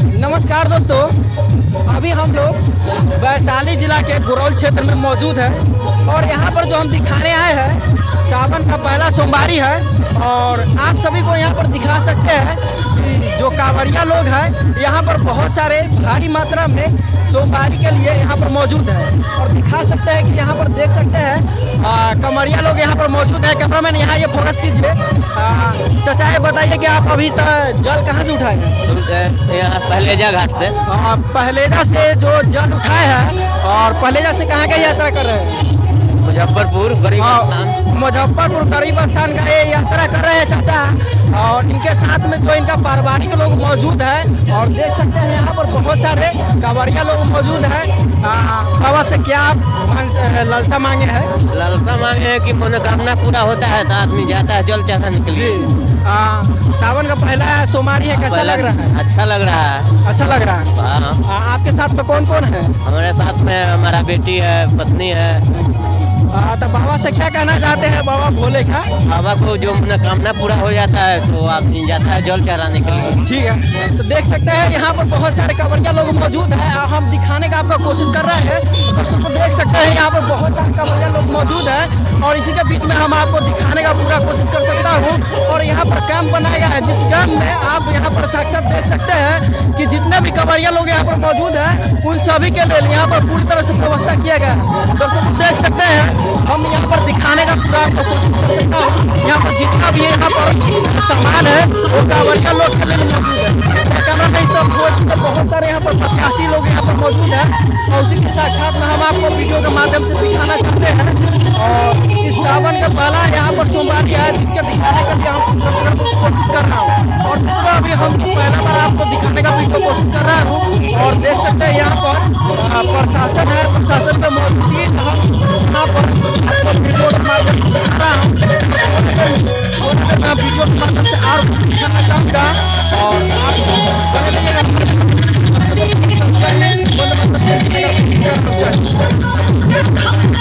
नमस्कार दोस्तों, अभी हम लोग वैशाली जिला के गुरौल क्षेत्र में मौजूद है और यहाँ पर जो हम दिखाने आए हैं सावन का पहला सोमवारी है और आप सभी को यहाँ पर दिखा सकते हैं कि जो कांवड़िया लोग हैं यहाँ पर बहुत सारे भारी मात्रा में सोमवारी के लिए यहाँ पर मौजूद है और दिखा सकते हैं कि यहाँ पर देख सकते हैं कांवड़िया लोग यहाँ पर मौजूद है। कैमरामैन यहाँ ये फोकस कीजिए। चाचा ये बताइए कि आप अभी तक जल कहाँ से उठाए हैं? यहाँ पहलेजा घाट से। पहलेजा से जो जल उठाए हैं और पहलेजा से कहाँ का यात्रा कर रहे हैं? मुजफ्फरपुर गरीब स्थान। मुजफ्फरपुर गरीब स्थान का ये यात्रा कर रहे हैं चाचा और इनके साथ में जो इनका पारिवारिक लोग मौजूद है और देख सकते हैं यहाँ पर बहुत सारे कांवड़िया लोग मौजूद हैं। बाबा से क्या लालसा मांगे हैं? लालसा मांगे है कि मनोकामना पूरा होता है तो आदमी जाता है जल चढ़ाने के लिए। सावन का पहला सोमवारी है, कैसा लग रहा है? अच्छा लग रहा है। अच्छा लग रहा है। आपके साथ में कौन कौन है? हमारे साथ में हमारा बेटी है, पत्नी है। तो बाबा से क्या कहना चाहते हैं? बाबा भोले का बाबा को जो मनोकामना पूरा हो जाता है तो आदमी जाता है जल चढ़ाने के लिए। ठीक है, तो देख सकते हैं यहाँ पर बहुत सारे कांवड़िया लोग मौजूद हैं। हम दिखाने का आपका कोशिश कर रहे हैं, दर्शकों को देख सकते हैं यहाँ पर बहुत सारे कांवड़िया लोग मौजूद हैं और इसी के बीच में हम आपको दिखाने का पूरा कोशिश कर सकता हूँ। और यहाँ पर कैंप बनाया गया है, जिस कैंप में आप यहाँ पर साक्षात देख सकते हैं कि जितने भी कांवड़िया लोग यहाँ पर मौजूद हैं उन सभी के लिए यहाँ पर पूरी तरह से व्यवस्था किया गया है। दर्शकों देख सकते हैं, हम यहाँ पर दिखाने का पूरा आपको कोशिश कर सकता हूँ। यहाँ पर जितना भी यहाँ पर सामान है वो कांवड़िया लोग के लिए मौजूद है। कैमरा में इस तरफ बहुत सारे यहाँ पर प्रत्याशी लोग यहाँ पर मौजूद हैं और उसी के साक्षात में हम आपको वीडियो के माध्यम से दिखाना चाहते हैं। और इस सावन का पहला यहाँ पर सोमवारी है जिसके दिखाने का भी हम कोशिश कर रहा हूँ और दूसरा अभी हम पहला बार आपको दिखाने का वीडियो कोशिश कर रहा हूँ। और देख सकते हैं यहाँ पर प्रशासन है, प्रशासन का मौजूदगी यहाँ पर वीडियो के माध्यम से दिखा रहा हूँ।